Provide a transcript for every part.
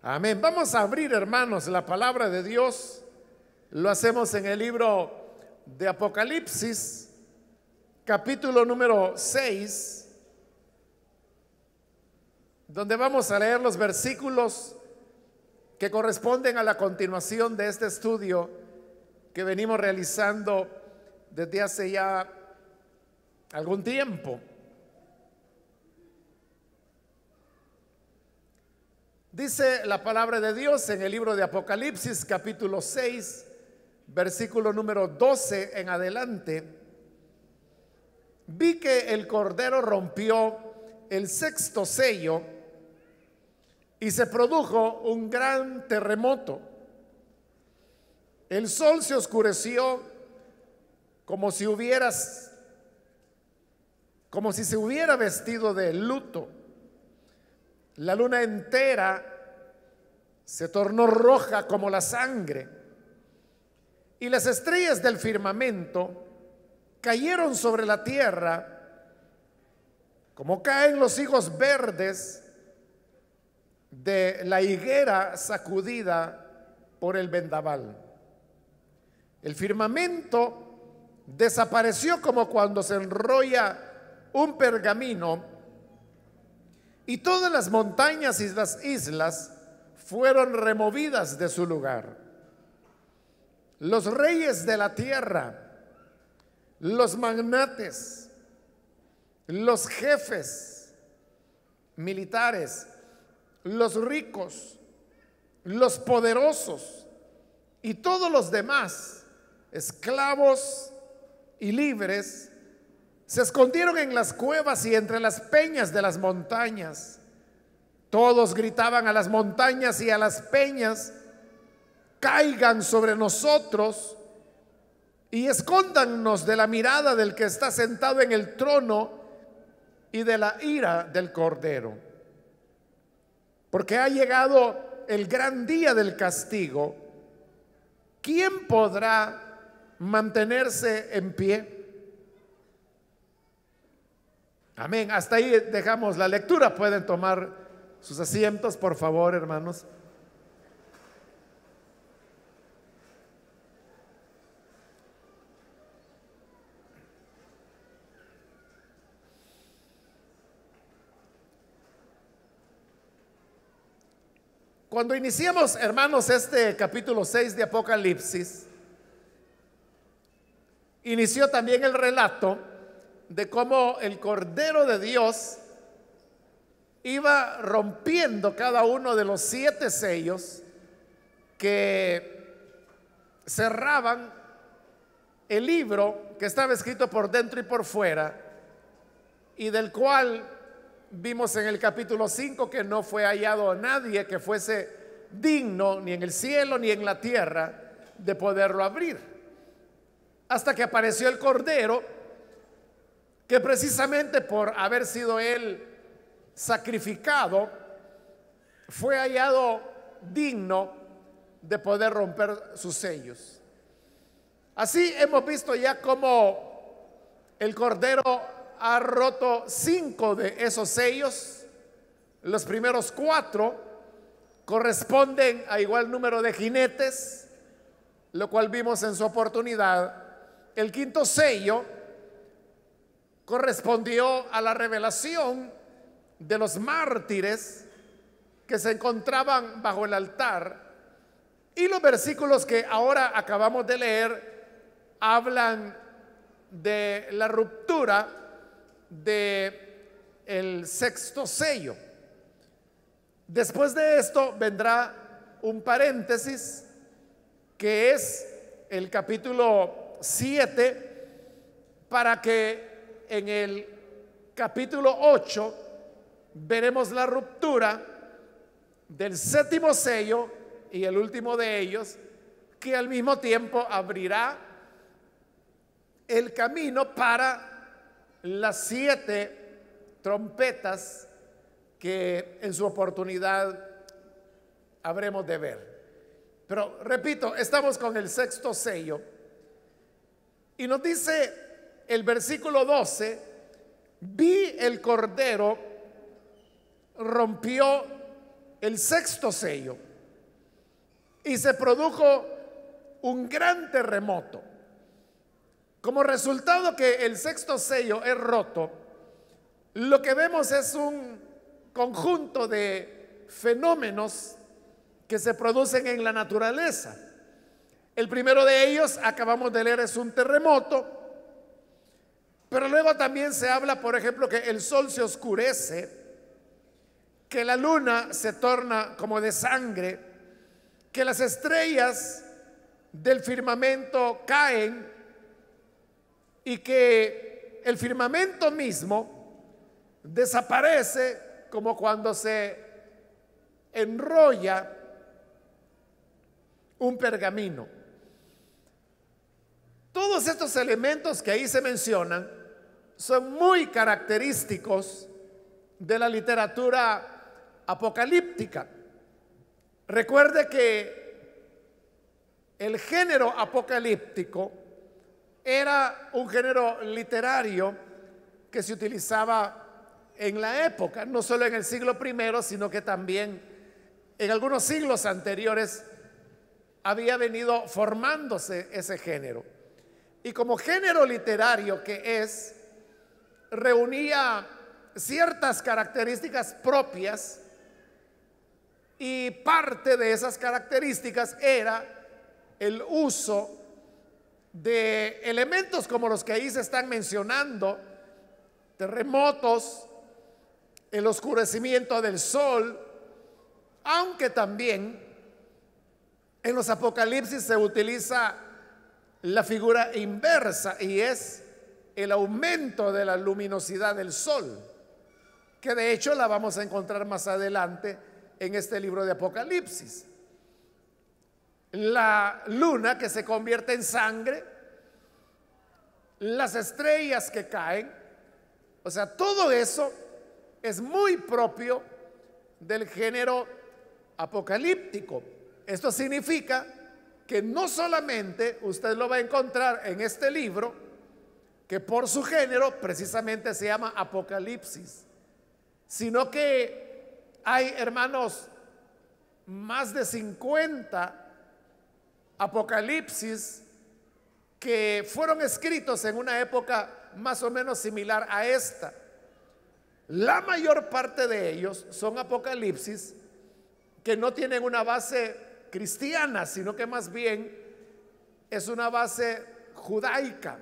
Amén. Vamos a abrir, hermanos, la palabra de Dios. Lo hacemos en el libro de Apocalipsis, capítulo número 6, donde vamos a leer los versículos que corresponden a la continuación de este estudio que venimos realizando desde hace ya algún tiempo. Dice la palabra de Dios en el libro de Apocalipsis, capítulo 6, versículo número 12 en adelante. Vi que el Cordero rompió el sexto sello y se produjo un gran terremoto. El sol se oscureció como si se hubiera vestido de luto. La luna entera se tornó roja como la sangre, y las estrellas del firmamento cayeron sobre la tierra como caen los higos verdes de la higuera sacudida por el vendaval. El firmamento desapareció como cuando se enrolla un pergamino, y todas las montañas y las islas fueron removidas de su lugar. Los reyes de la tierra, los magnates, los jefes militares, los ricos, los poderosos y todos los demás, esclavos y libres, se escondieron en las cuevas y entre las peñas de las montañas. Todos gritaban a las montañas y a las peñas: caigan sobre nosotros y escóndannos de la mirada del que está sentado en el trono y de la ira del Cordero. Porque ha llegado el gran día del castigo. ¿Quién podrá mantenerse en pie? Amén. Hasta ahí dejamos la lectura. Pueden tomar sus asientos, por favor, hermanos. Cuando iniciamos, hermanos, este capítulo 6 de Apocalipsis, inició también el relato de cómo el Cordero de Dios iba rompiendo cada uno de los 7 sellos que cerraban el libro que estaba escrito por dentro y por fuera, y del cual vimos en el capítulo 5 que no fue hallado nadie que fuese digno, ni en el cielo ni en la tierra, de poderlo abrir, hasta que apareció el Cordero, que precisamente por haber sido él sacrificado, fue hallado digno de poder romper sus sellos. Así hemos visto ya cómo el Cordero ha roto 5 de esos sellos. Los primeros 4 corresponden a igual número de jinetes, lo cual vimos en su oportunidad. El quinto sello correspondió a la revelación de los mártires que se encontraban bajo el altar, y los versículos que ahora acabamos de leer hablan de la ruptura de el sexto sello. Después de esto vendrá un paréntesis, que es el capítulo 7, para que en el capítulo 8 veremos la ruptura del séptimo sello y el último de ellos, que al mismo tiempo abrirá el camino para las 7 trompetas que en su oportunidad habremos de ver. Pero repito, estamos con el sexto sello, y nos dice el versículo 12: vi el Cordero rompió el sexto sello y se produjo un gran terremoto. Como resultado que el sexto sello es roto, lo que vemos es un conjunto de fenómenos que se producen en la naturaleza. El primero de ellos, acabamos de leer, es un terremoto, pero luego también se habla, por ejemplo, que el sol se oscurece, que la luna se torna como de sangre, que las estrellas del firmamento caen y que el firmamento mismo desaparece como cuando se enrolla un pergamino. Todos estos elementos que ahí se mencionan son muy característicos de la literatura apocalíptica. Recuerde que el género apocalíptico era un género literario que se utilizaba en la época, no solo en el siglo I, sino que también en algunos siglos anteriores había venido formándose ese género. Y como género literario que es, reunía ciertas características propias, y parte de esas características era el uso de elementos como los que ahí se están mencionando: terremotos, el oscurecimiento del sol, aunque también en los apocalipsis se utiliza la figura inversa, y es el aumento de la luminosidad del sol, que de hecho la vamos a encontrar más adelante en este libro de Apocalipsis. La luna que se convierte en sangre, las estrellas que caen, o sea, todo eso es muy propio del género apocalíptico. Esto significa que no solamente usted lo va a encontrar en este libro, que por su género precisamente se llama Apocalipsis, sino que hay, hermanos, más de 50 apocalipsis que fueron escritos en una época más o menos similar a esta. La mayor parte de ellos son apocalipsis que no tienen una base cristiana, sino que más bien es una base judaica,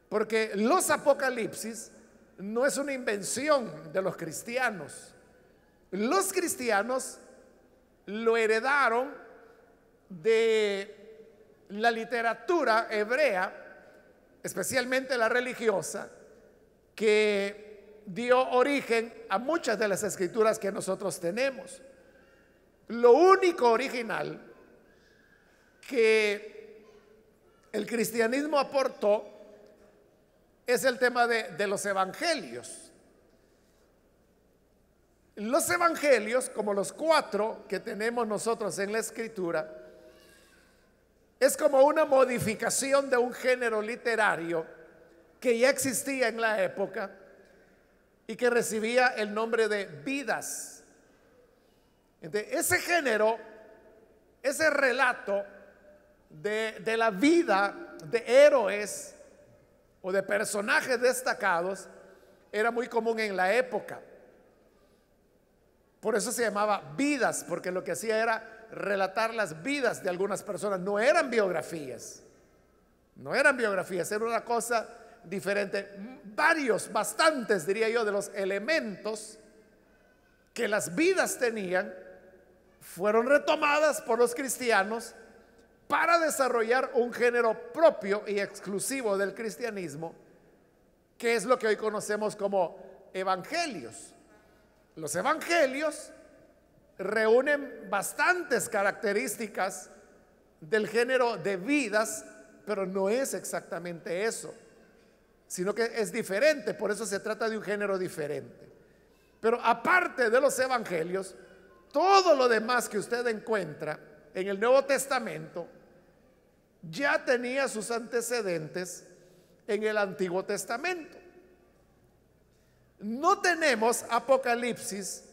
porque los apocalipsis no es una invención de los cristianos. Los cristianos lo heredaron de la literatura hebrea, especialmente la religiosa, que dio origen a muchas de las escrituras que nosotros tenemos. Lo único original que el cristianismo aportó es el tema de los evangelios. Los evangelios, como los 4 que tenemos nosotros en la escritura, es como una modificación de un género literario que ya existía en la época y que recibía el nombre de vidas. Entonces, ese género, ese relato de la vida de héroes o de personajes destacados era muy común en la época. Por eso se llamaba vidas, porque lo que hacía era relatar las vidas de algunas personas. No eran biografías, era una cosa diferente. Bastantes, diría yo, de los elementos que las vidas tenían fueron retomadas por los cristianos para desarrollar un género propio y exclusivo del cristianismo, que es lo que hoy conocemos como evangelios. Los evangelios reúnen bastantes características del género de vidas, pero no es exactamente eso, sino que es diferente. Por eso se trata de un género diferente. Pero aparte de los evangelios, todo lo demás que usted encuentra en el Nuevo Testamento ya tenía sus antecedentes en el Antiguo Testamento. No tenemos Apocalipsis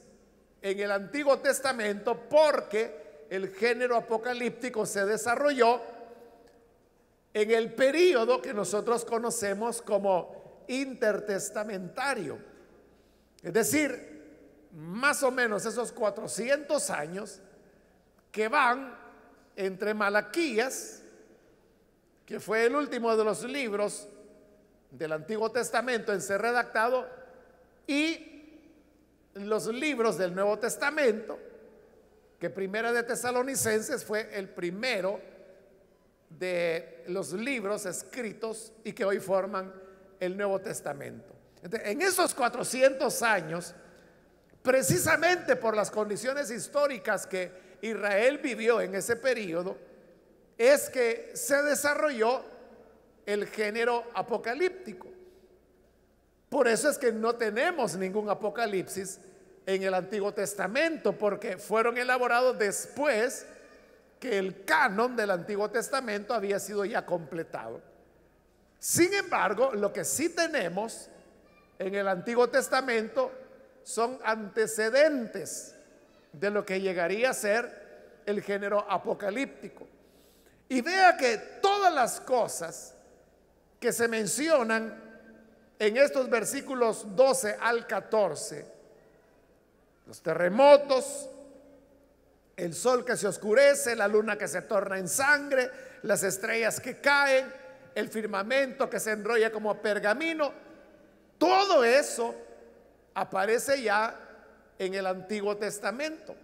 en el Antiguo Testamento porque el género apocalíptico se desarrolló en el período que nosotros conocemos como intertestamentario. Es decir, más o menos esos 400 años que van entre Malaquías, que fue el último de los libros del Antiguo Testamento en ser redactado, y los libros del Nuevo Testamento, que Primera de Tesalonicenses fue el primero de los libros escritos y que hoy forman el Nuevo Testamento. Entonces, en esos 400 años, precisamente por las condiciones históricas que Israel vivió en ese periodo, es que se desarrolló el género apocalíptico. Por eso es que no tenemos ningún apocalipsis en el Antiguo Testamento, porque fueron elaborados después que el canon del Antiguo Testamento había sido ya completado. Sin embargo, lo que sí tenemos en el Antiguo Testamento son antecedentes de lo que llegaría a ser el género apocalíptico. Y vea que todas las cosas que se mencionan en estos versículos 12 al 14, los terremotos, el sol que se oscurece, la luna que se torna en sangre, las estrellas que caen, el firmamento que se enrolla como pergamino, todo eso aparece ya en el Antiguo Testamento.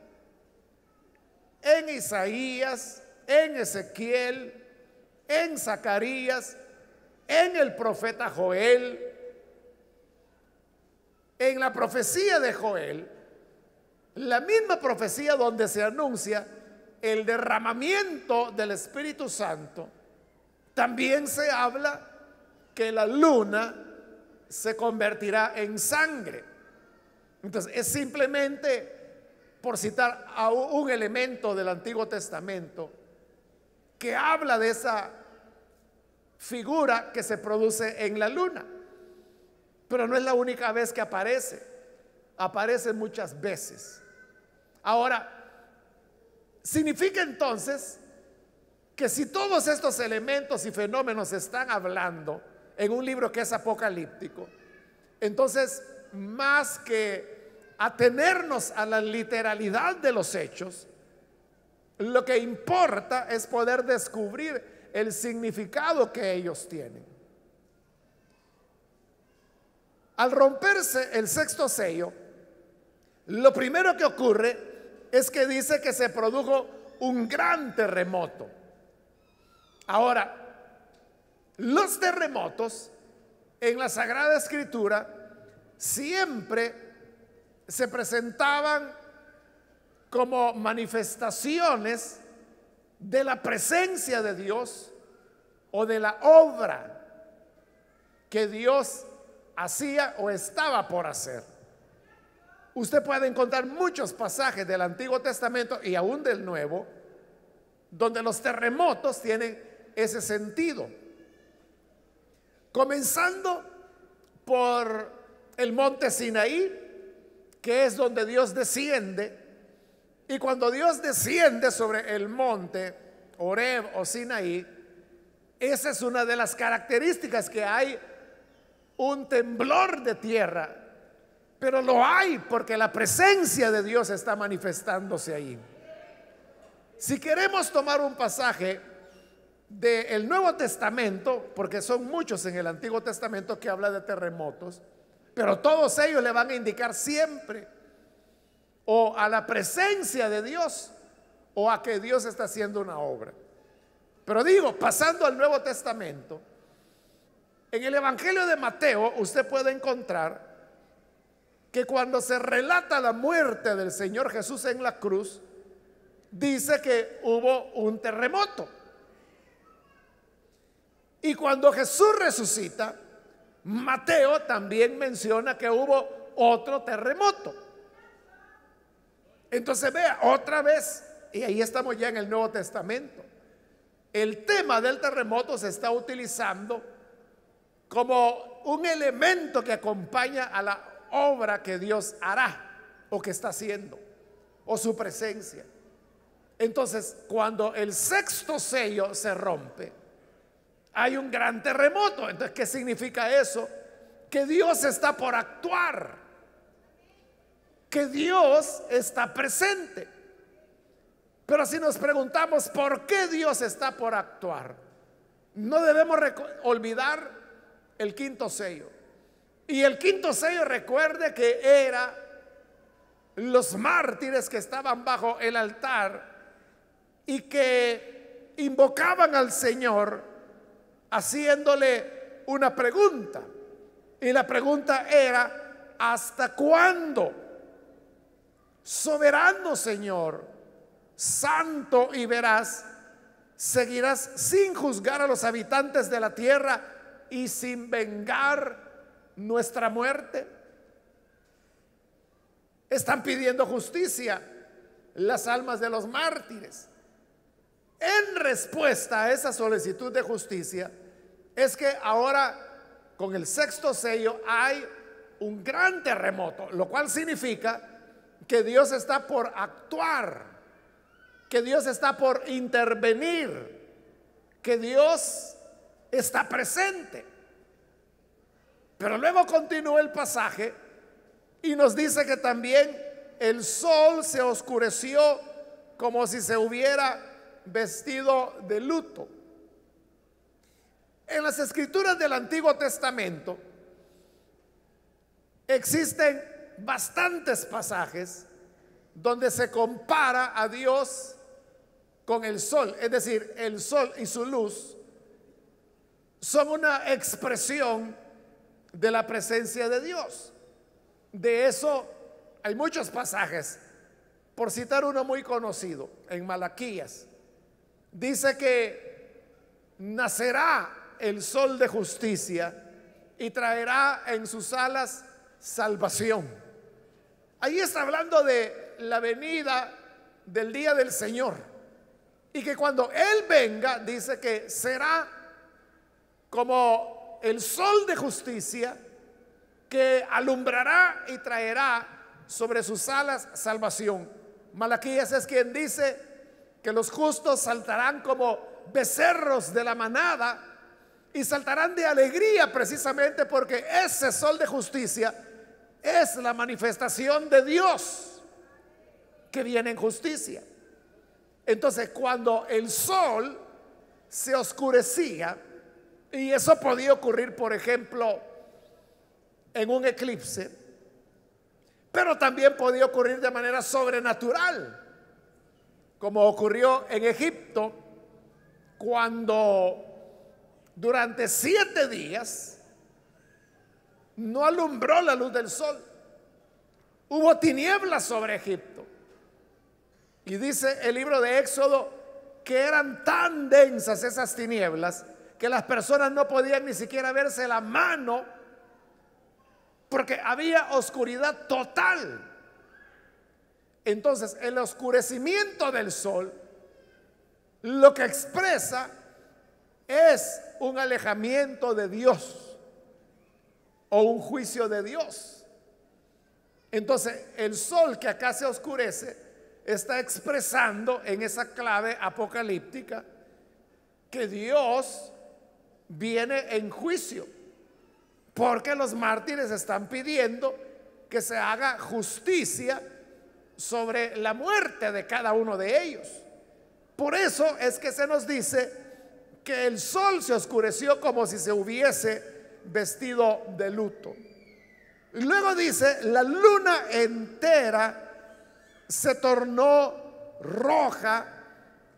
En Isaías, en Ezequiel, en Zacarías, en el profeta Joel, en la profecía de Joel, la misma profecía donde se anuncia el derramamiento del Espíritu Santo, también se habla que la luna se convertirá en sangre. Entonces es simplemente, por citar a un elemento del Antiguo Testamento, que habla de esa figura que se produce en la luna. Pero no es la única vez que aparece, aparece muchas veces. Ahora, significa entonces que si todos estos elementos y fenómenos están hablando en un libro que es apocalíptico, entonces más que atenernos a la literalidad de los hechos, lo que importa es poder descubrir el significado que ellos tienen. Al romperse el sexto sello, lo primero que ocurre es que dice que se produjo un gran terremoto. Ahora, los terremotos en la Sagrada Escritura siempre se presentaban como manifestaciones de la presencia de Dios o de la obra que Dios hacía o estaba por hacer. Usted puede encontrar muchos pasajes del Antiguo Testamento y aún del Nuevo donde los terremotos tienen ese sentido. Comenzando por el monte Sinaí, que es donde Dios desciende. Y cuando Dios desciende sobre el monte Horeb o Sinaí, esa es una de las características, que hay un temblor de tierra, pero lo hay porque la presencia de Dios está manifestándose ahí. Si queremos tomar un pasaje del Nuevo Testamento, porque son muchos en el Antiguo Testamento que habla de terremotos, pero todos ellos le van a indicar siempre o a la presencia de Dios o a que Dios está haciendo una obra. Pero digo, pasando al Nuevo Testamento, en el Evangelio de Mateo usted puede encontrar que cuando se relata la muerte del Señor Jesús en la cruz, dice que hubo un terremoto. Y cuando Jesús resucita, Mateo también menciona que hubo otro terremoto. Entonces vea, otra vez, y ahí estamos ya en el Nuevo Testamento, el tema del terremoto se está utilizando como un elemento que acompaña a la obra que Dios hará o que está haciendo. o su presencia. Entonces, cuando el sexto sello se rompe, hay un gran terremoto. Entonces, ¿qué significa eso? Que Dios está por actuar, que Dios está presente. Pero si nos preguntamos por qué Dios está por actuar, no debemos olvidar el quinto sello. Y el quinto sello, recuerde que era los mártires que estaban bajo el altar y que invocaban al Señor haciéndole una pregunta. Y la pregunta era: ¿hasta cuándo, soberano Señor, santo y veraz, seguirás sin juzgar a los habitantes de la tierra y sin vengar nuestra muerte? Están pidiendo justicia las almas de los mártires. En respuesta a esa solicitud de justicia es que ahora, con el sexto sello, hay un gran terremoto, lo cual significa que Dios está por actuar, que Dios está por intervenir, que Dios está presente. Pero luego continúa el pasaje y nos dice que también el sol se oscureció como si se hubiera vestido de luto. En las escrituras del Antiguo Testamento existen bastantes pasajes donde se compara a Dios con el sol. Es decir, el sol y su luz son una expresión de la presencia de Dios. De eso hay muchos pasajes. Por citar uno muy conocido, en Malaquías, dice que nacerá el sol de justicia y traerá en sus alas salvación. Ahí está hablando de la venida del día del Señor, y que cuando Él venga, dice que será como el sol de justicia que alumbrará y traerá sobre sus alas salvación. Malaquías es quien dice que los justos saltarán como becerros de la manada, y saltarán de alegría precisamente porque ese sol de justicia es la manifestación de Dios que viene en justicia. Entonces, cuando el sol se oscurecía, y eso podía ocurrir, por ejemplo, en un eclipse, pero también podía ocurrir de manera sobrenatural, como ocurrió en Egipto, cuando durante 7 días no alumbró la luz del sol. Hubo tinieblas sobre Egipto. Y dice el libro de Éxodo que eran tan densas esas tinieblas que las personas no podían ni siquiera verse la mano, porque había oscuridad total. Entonces, el oscurecimiento del sol lo que expresa es un alejamiento de Dios o un juicio de Dios. Entonces, el sol que acá se oscurece está expresando en esa clave apocalíptica que Dios viene en juicio, porque los mártires están pidiendo que se haga justicia sobre la muerte de cada uno de ellos. Por eso es que se nos dice que el sol se oscureció como si se hubiese vestido de luto. Y luego dice: la luna entera se tornó roja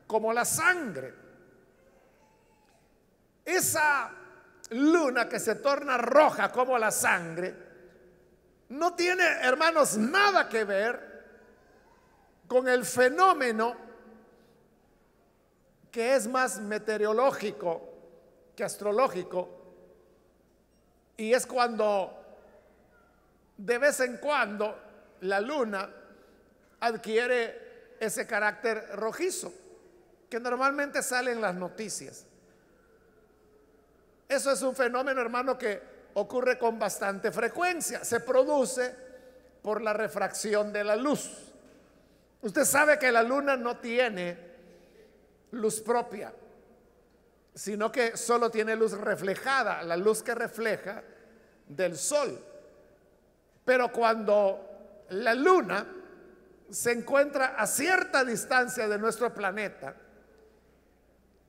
como la sangre. Esa luna que se torna roja como la sangre no tiene, hermanos, nada que ver con el fenómeno que es más meteorológico que astrológico, y es cuando de vez en cuando la luna adquiere ese carácter rojizo que normalmente sale en las noticias. Eso es un fenómeno, hermano, que ocurre con bastante frecuencia. Se produce por la refracción de la luz. Usted sabe que la luna no tiene luz propia, sino que solo tiene luz reflejada, la luz que refleja del sol. Pero cuando la luna se encuentra a cierta distancia de nuestro planeta,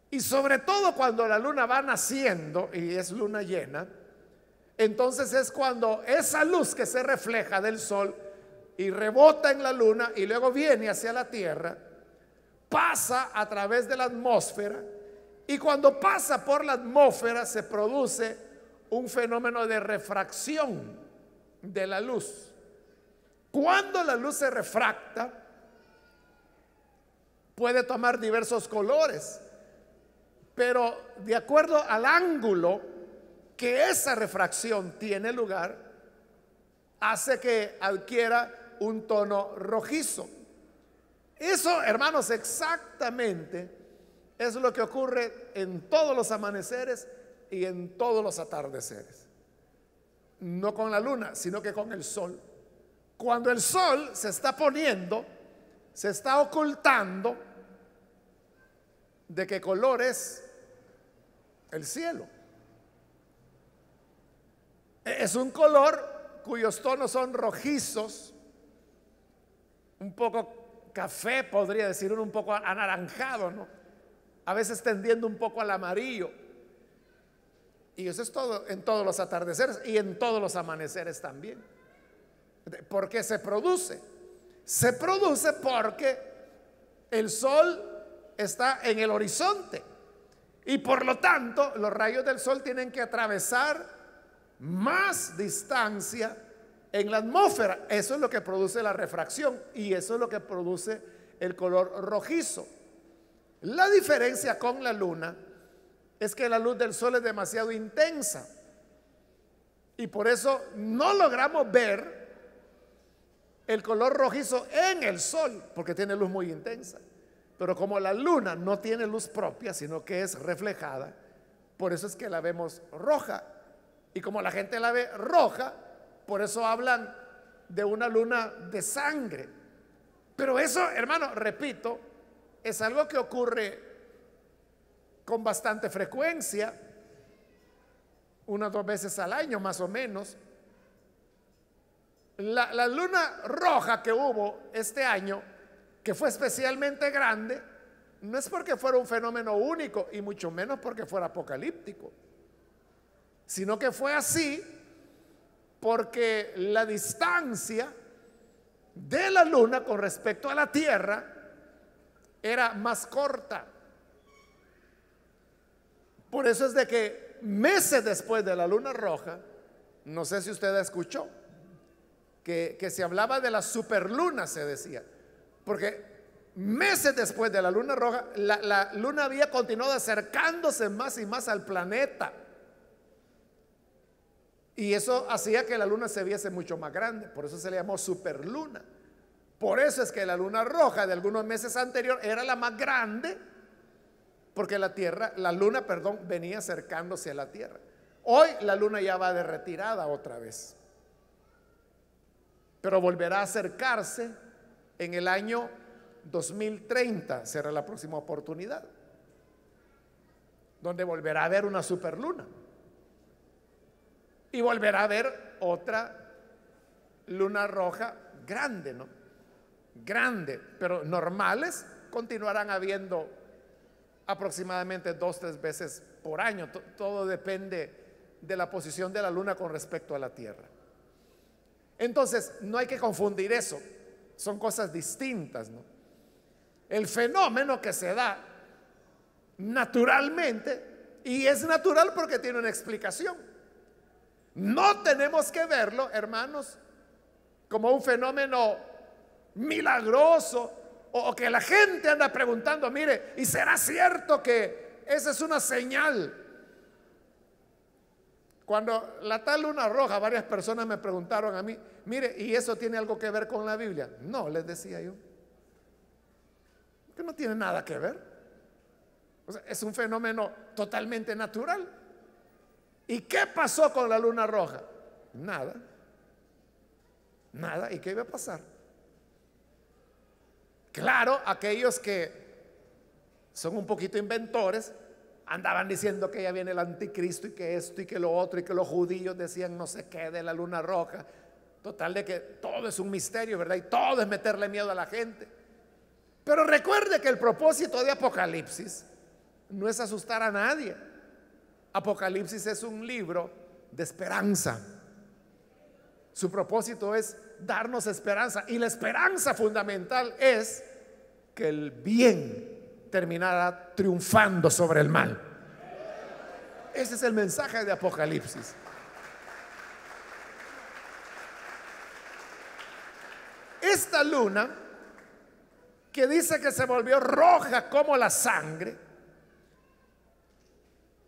y sobre todo cuando la luna va naciendo y es luna llena, entonces es cuando esa luz que se refleja del sol y rebota en la luna y luego viene hacia la Tierra, pasa a través de la atmósfera, y cuando pasa por la atmósfera se produce un fenómeno de refracción de la luz. Cuando la luz se refracta, puede tomar diversos colores, pero de acuerdo al ángulo que esa refracción tiene lugar, hace que adquiera un tono rojizo. Eso, hermanos, exactamente es lo que ocurre en todos los amaneceres y en todos los atardeceres. No con la luna, sino que con el sol. Cuando el sol se está poniendo, se está ocultando, ¿de qué color es el cielo? Es un color cuyos tonos son rojizos, un poco café, podría decir uno, un poco anaranjado, ¿no? A veces tendiendo un poco al amarillo. Y eso es todo en todos los atardeceres y en todos los amaneceres también. ¿Por qué se produce? Se produce porque el sol está en el horizonte y por lo tanto los rayos del sol tienen que atravesar más distancia en la atmósfera. Eso es lo que produce la refracción y eso es lo que produce el color rojizo. La diferencia con la luna es que la luz del sol es demasiado intensa y por eso no logramos ver el color rojizo en el sol, porque tiene luz muy intensa. Pero como la luna no tiene luz propia, sino que es reflejada, por eso es que la vemos roja. Y como la gente la ve roja, por eso hablan de una luna de sangre. Pero eso, hermano, repito, es algo que ocurre con bastante frecuencia, unas 2 veces al año más o menos. La luna roja que hubo este año, que fue especialmente grande, no es porque fuera un fenómeno único y mucho menos porque fuera apocalíptico, sino que fue así porque la distancia de la luna con respecto a la Tierra era más corta. Por eso es de que meses después de la luna roja, no sé si usted escuchó, que se hablaba de la superluna, se decía, porque meses después de la luna roja, la luna había continuado acercándose más y más al planeta. Y eso hacía que la luna se viese mucho más grande, por eso se le llamó superluna. Por eso es que la luna roja de algunos meses anterior era la más grande, porque la luna, venía acercándose a la Tierra. Hoy la luna ya va de retirada otra vez, pero volverá a acercarse en el año 2030, será la próxima oportunidad, donde volverá a haber una superluna y volverá a haber otra luna roja grande, ¿no? Grande, pero normales continuarán habiendo aproximadamente 2-3 veces por año. Todo depende de la posición de la luna con respecto a la Tierra. Entonces, no hay que confundir eso, son cosas distintas, ¿no? El fenómeno que se da naturalmente, y es natural porque tiene una explicación. No tenemos que verlo, hermanos, como un fenómeno milagroso o que la gente anda preguntando, mire, ¿y será cierto que esa es una señal? Cuando la tal luna roja, varias personas me preguntaron a mí, mire, ¿y eso tiene algo que ver con la Biblia? No, les decía yo, que no tiene nada que ver. O sea, es un fenómeno totalmente natural. ¿Y qué pasó con la luna roja? Nada. ¿Y qué iba a pasar? Claro, aquellos que son un poquito inventores andaban diciendo que ya viene el anticristo y que esto y que lo otro, y que los judíos decían no sé qué de la luna roja. Total de que todo es un misterio, ¿verdad? Y todo es meterle miedo a la gente. Pero recuerde que el propósito de Apocalipsis no es asustar a nadie. Apocalipsis es un libro de esperanza. Su propósito es darnos esperanza. Y la esperanza fundamental es que el bien terminará triunfando sobre el mal. Ese es el mensaje de Apocalipsis. Esta luna, que dice que se volvió roja como la sangre,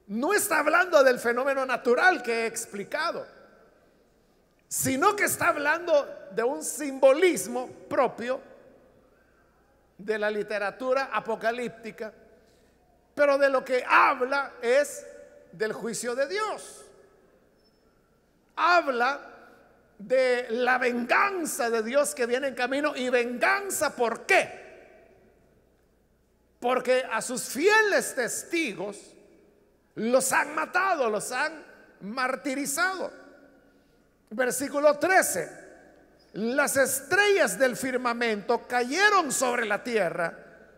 no está hablando del fenómeno natural que he explicado, sino que está hablando de un simbolismo propio de la literatura apocalíptica, pero de lo que habla es del juicio de Dios. Habla de la venganza de Dios que viene en camino. ¿Y venganza por qué? Porque a sus fieles testigos los han matado, los han martirizado. Versículo 13: las estrellas del firmamento cayeron sobre la tierra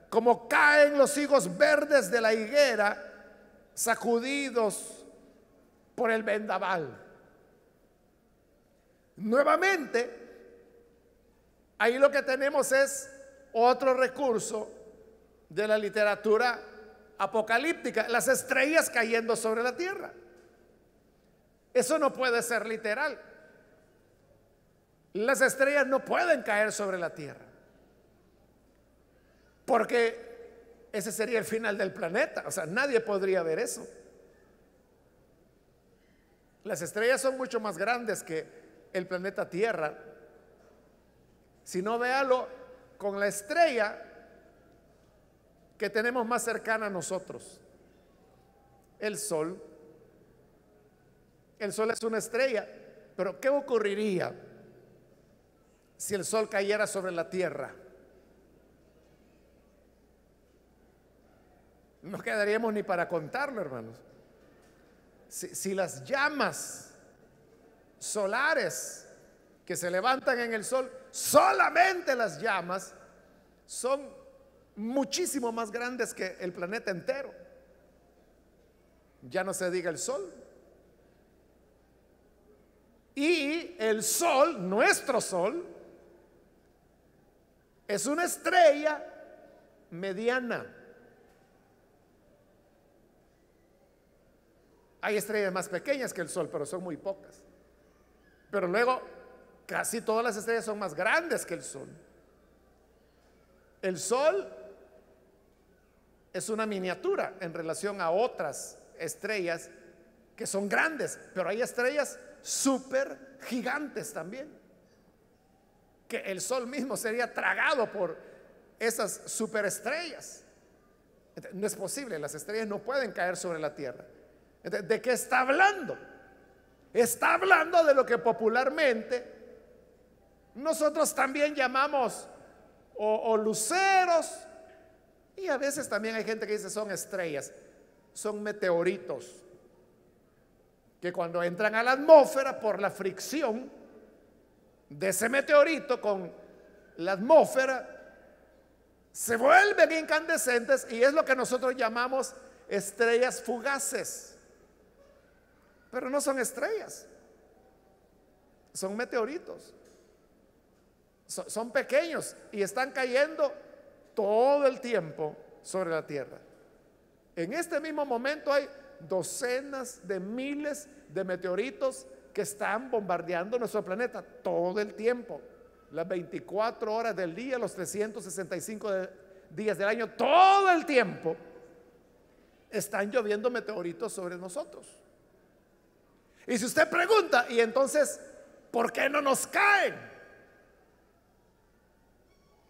como caen los higos verdes de la higuera sacudidos por el vendaval. Nuevamente, ahí lo que tenemos es otro recurso de la literatura apocalíptica: las estrellas cayendo sobre la tierra. Eso no puede ser literal. Las estrellas no pueden caer sobre la tierra, porque ese sería el final del planeta. O sea, nadie podría ver eso. Las estrellas son mucho más grandes que el planeta Tierra. Si no, véalo con la estrella que tenemos más cercana a nosotros, el Sol. El Sol es una estrella, pero ¿qué ocurriría si el Sol cayera sobre la Tierra? No quedaríamos ni para contarlo, hermanos. Si las llamas solares que se levantan en el Sol, solamente las llamas, son muchísimo más grandes que el planeta entero. Ya no se diga el Sol. Y el Sol, nuestro Sol, es una estrella mediana. Hay estrellas más pequeñas que el Sol, pero son muy pocas. Pero luego, casi todas las estrellas son más grandes que el Sol. El Sol es una miniatura en relación a otras estrellas que son grandes, pero hay estrellas súper gigantes también, que el Sol mismo sería tragado por esas superestrellas. No es posible, las estrellas no pueden caer sobre la tierra. ¿De qué está hablando? Está hablando de lo que popularmente nosotros también llamamos o luceros, y a veces también hay gente que dice son estrellas. Son meteoritos que cuando entran a la atmósfera, por la fricción de ese meteorito con la atmósfera, se vuelven incandescentes, y es lo que nosotros llamamos estrellas fugaces. Pero no son estrellas, son meteoritos. Son pequeños y están cayendo todo el tiempo sobre la tierra. En este mismo momento hay docenas de miles de meteoritos que están bombardeando nuestro planeta todo el tiempo, las 24 horas del día, los 365 días del año, todo el tiempo están lloviendo meteoritos sobre nosotros. Y si usted pregunta, ¿y entonces por qué no nos caen?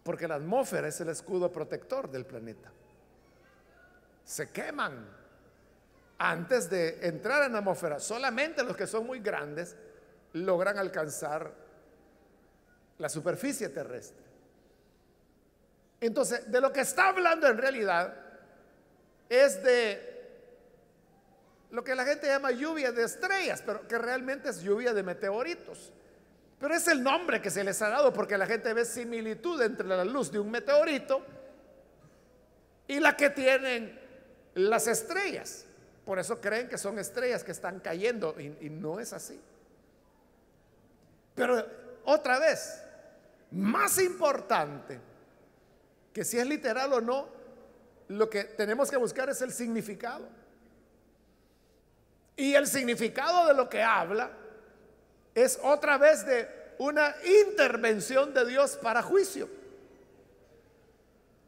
Porque la atmósfera es el escudo protector del planeta. Se queman antes de entrar en la atmósfera. Solamente los que son muy grandes logran alcanzar la superficie terrestre. Entonces, de lo que está hablando en realidad es de lo que la gente llama lluvia de estrellas, pero que realmente es lluvia de meteoritos. Pero es el nombre que se les ha dado porque la gente ve similitud entre la luz de un meteorito y la que tienen las estrellas. Por eso creen que son estrellas que están cayendo y no es así. Pero otra vez, más importante que si es literal o no, lo que tenemos que buscar es el significado. Y el significado de lo que habla es otra vez de una intervención de Dios para juicio.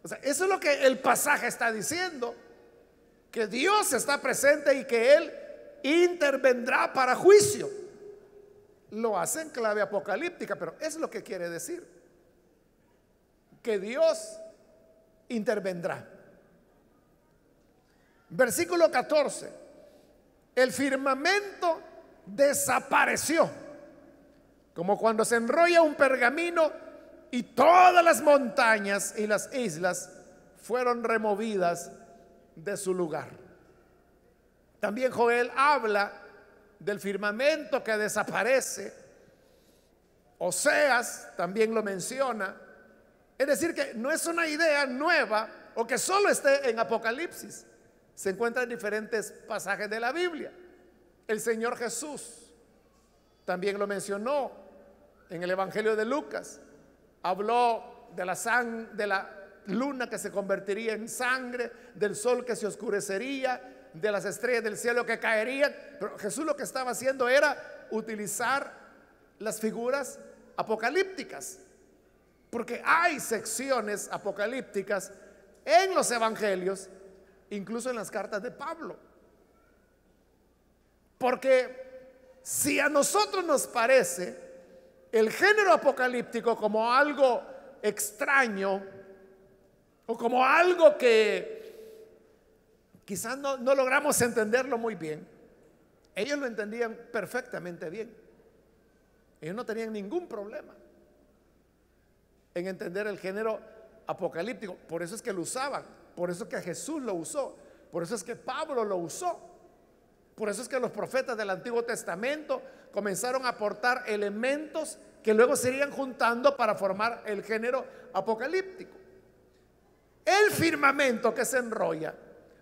O sea, eso es lo que el pasaje está diciendo, que Dios está presente y que Él intervendrá para juicio. Lo hace en clave apocalíptica, pero es lo que quiere decir, que Dios intervendrá. Versículo 14. El firmamento desapareció, como cuando se enrolla un pergamino, y todas las montañas y las islas fueron removidas de su lugar. También Joel habla del firmamento que desaparece. Oseas también lo menciona. Es decir, que no es una idea nueva o que solo esté en Apocalipsis. Se encuentra en diferentes pasajes de la Biblia. El Señor Jesús también lo mencionó en el Evangelio de Lucas. Habló de la luna que se convertiría en sangre, del sol que se oscurecería, de las estrellas del cielo que caerían. Pero Jesús lo que estaba haciendo era utilizar las figuras apocalípticas, porque hay secciones apocalípticas en los evangelios, incluso en las cartas de Pablo. Porque si a nosotros nos parece el género apocalíptico como algo extraño o como algo que quizás no logramos entenderlo muy bien, ellos lo entendían perfectamente bien. Ellos no tenían ningún problema en entender el género apocalíptico. Por eso es que lo usaban, por eso es que Jesús lo usó, por eso es que Pablo lo usó, por eso es que los profetas del Antiguo Testamento comenzaron a aportar elementos que luego se irían juntando para formar el género apocalíptico. El firmamento que se enrolla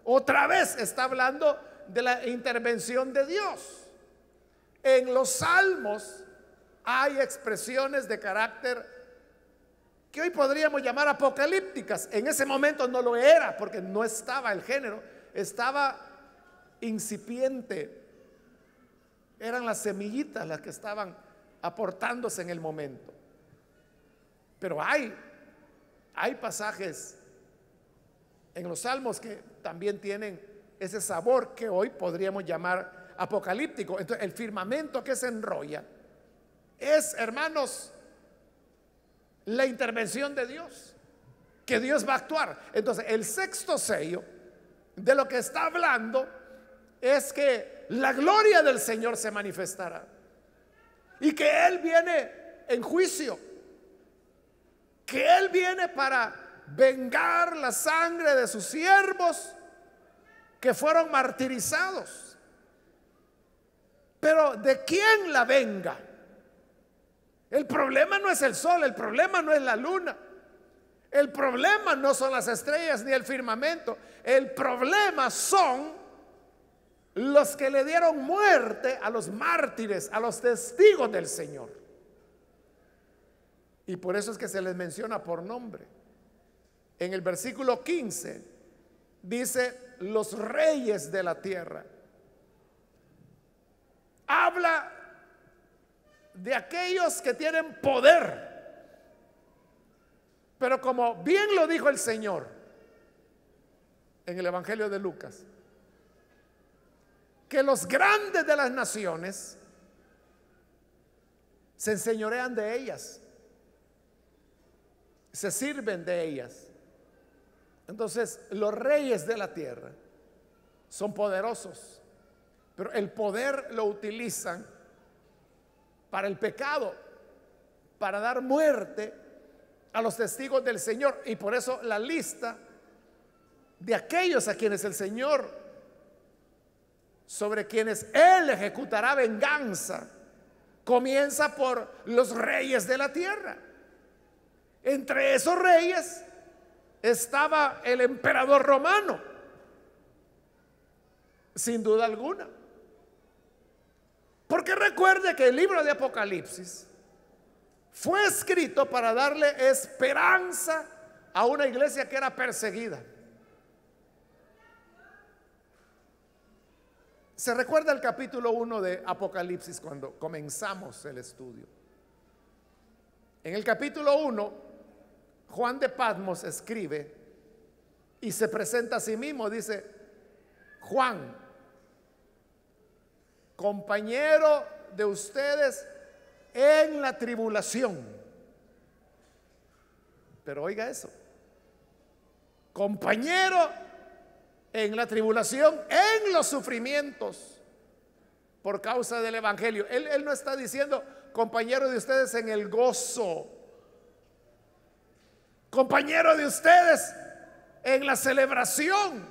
otra vez está hablando de la intervención de Dios. En los salmos hay expresiones de carácter que hoy podríamos llamar apocalípticas. En ese momento no lo era porque no estaba el género, estaba incipiente. Eran las semillitas las que estaban aportándose en el momento. Pero hay pasajes en los salmos que también tienen ese sabor que hoy podríamos llamar apocalíptico. Entonces, el firmamento que se enrolla es, hermanos, la intervención de Dios, que Dios va a actuar. Entonces, el sexto sello de lo que está hablando es que la gloria del Señor se manifestará y que Él viene en juicio, que Él viene para vengar la sangre de sus siervos que fueron martirizados. Pero ¿de quién la venga? El problema no es el sol, el problema no es la luna, el problema no son las estrellas ni el firmamento, el problema son los que le dieron muerte a los mártires, a los testigos del Señor. Y por eso es que se les menciona por nombre. En el versículo 15 dice los reyes de la tierra. Habla de aquellos que tienen poder. Pero como bien lo dijo el Señor en el Evangelio de Lucas, que los grandes de las naciones se enseñorean de ellas, se sirven de ellas. Entonces, los reyes de la tierra son poderosos, pero el poder lo utilizan para el pecado, para dar muerte a los testigos del Señor. Y por eso la lista de aquellos a quienes el Señor, sobre quienes Él ejecutará venganza, comienza por los reyes de la tierra. Entre esos reyes estaba el emperador romano, sin duda alguna. Porque recuerde que el libro de Apocalipsis fue escrito para darle esperanza a una iglesia que era perseguida. Se recuerda el capítulo 1 de Apocalipsis cuando comenzamos el estudio. En el capítulo 1, Juan de Patmos escribe y se presenta a sí mismo. Dice: Juan, compañero de ustedes en la tribulación. Pero oiga eso: compañero en la tribulación, en los sufrimientos por causa del evangelio. Él no está diciendo compañero de ustedes en el gozo, compañero de ustedes en la celebración.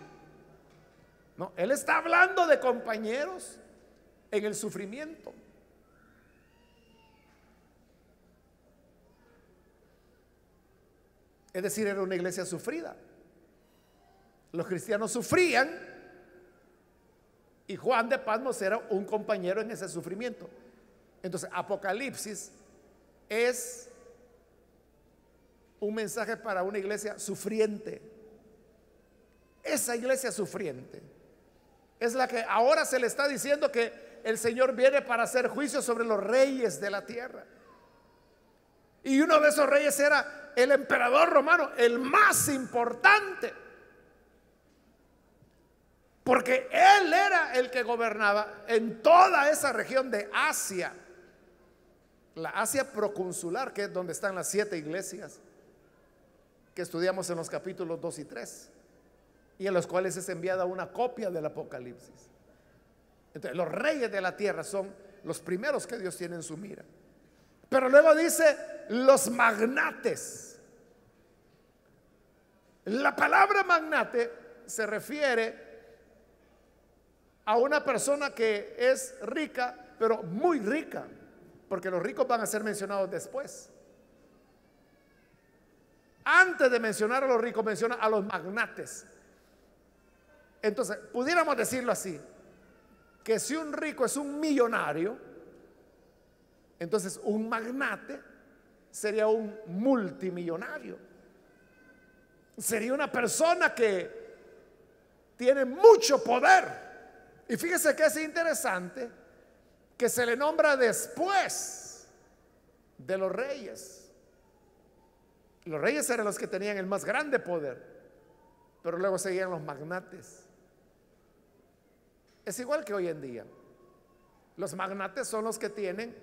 No, él está hablando de compañeros en el sufrimiento. Es decir, era una iglesia sufrida. Los cristianos sufrían y Juan de Patmos era un compañero en ese sufrimiento. Entonces, Apocalipsis es un mensaje para una iglesia sufriente. Esa iglesia sufriente es la que ahora se le está diciendo que el Señor viene para hacer juicio sobre los reyes de la tierra. Y uno de esos reyes era el emperador romano, el más importante, porque él era el que gobernaba en toda esa región de Asia, la Asia proconsular, que es donde están las 7 iglesias que estudiamos en los capítulos 2 y 3, y en los cuales es enviada una copia del Apocalipsis. Entonces, los reyes de la tierra son los primeros que Dios tiene en su mira. Pero luego dice los magnates. La palabra magnate se refiere a una persona que es rica, pero muy rica, porque los ricos van a ser mencionados después. Antes de mencionar a los ricos, menciona a los magnates. Entonces, pudiéramos decirlo así, que si un rico es un millonario, entonces un magnate sería un multimillonario. Sería una persona que tiene mucho poder. Y fíjese que es interesante que se le nombra después de los reyes. Los reyes eran los que tenían el más grande poder, pero luego seguían los magnates. Es igual que hoy en día. Los magnates son los que tienen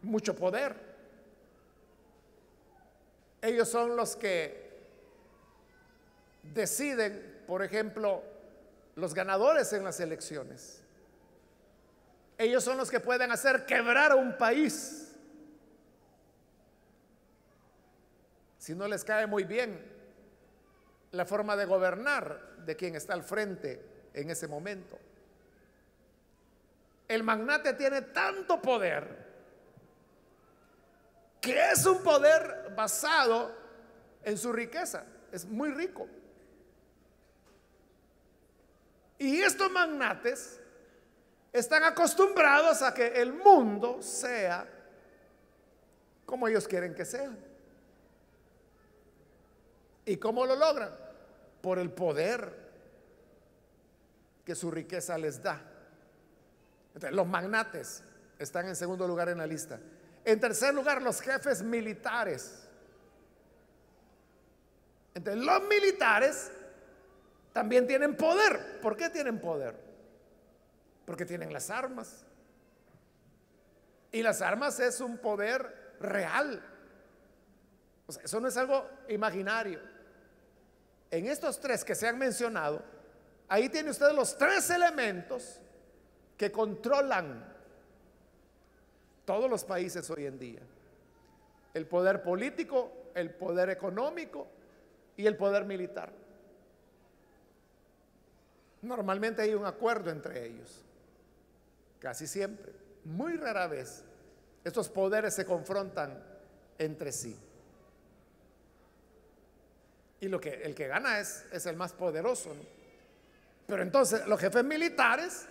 mucho poder. Ellos son los que deciden, por ejemplo, los ganadores en las elecciones. Ellos son los que pueden hacer quebrar a un país si no les cae muy bien la forma de gobernar de quien está al frente en ese momento. El magnate tiene tanto poder que es un poder basado en su riqueza. Es muy rico. Y estos magnates están acostumbrados a que el mundo sea como ellos quieren que sea. ¿Y cómo lo logran? Por el poder que su riqueza les da. Entonces, los magnates están en segundo lugar en la lista. En tercer lugar, los jefes militares. Entonces, los militares también tienen poder. ¿Por qué tienen poder? Porque tienen las armas. Y las armas es un poder real. O sea, eso no es algo imaginario. En estos 3 que se han mencionado, ahí tiene usted los 3 elementos que controlan todos los países hoy en día. el poder político, el poder económico y el poder militar. Normalmente hay un acuerdo entre ellos, casi siempre. Muy rara vez estos poderes se confrontan entre sí. Y el que gana es el más poderoso, ¿no? Pero entonces los jefes militares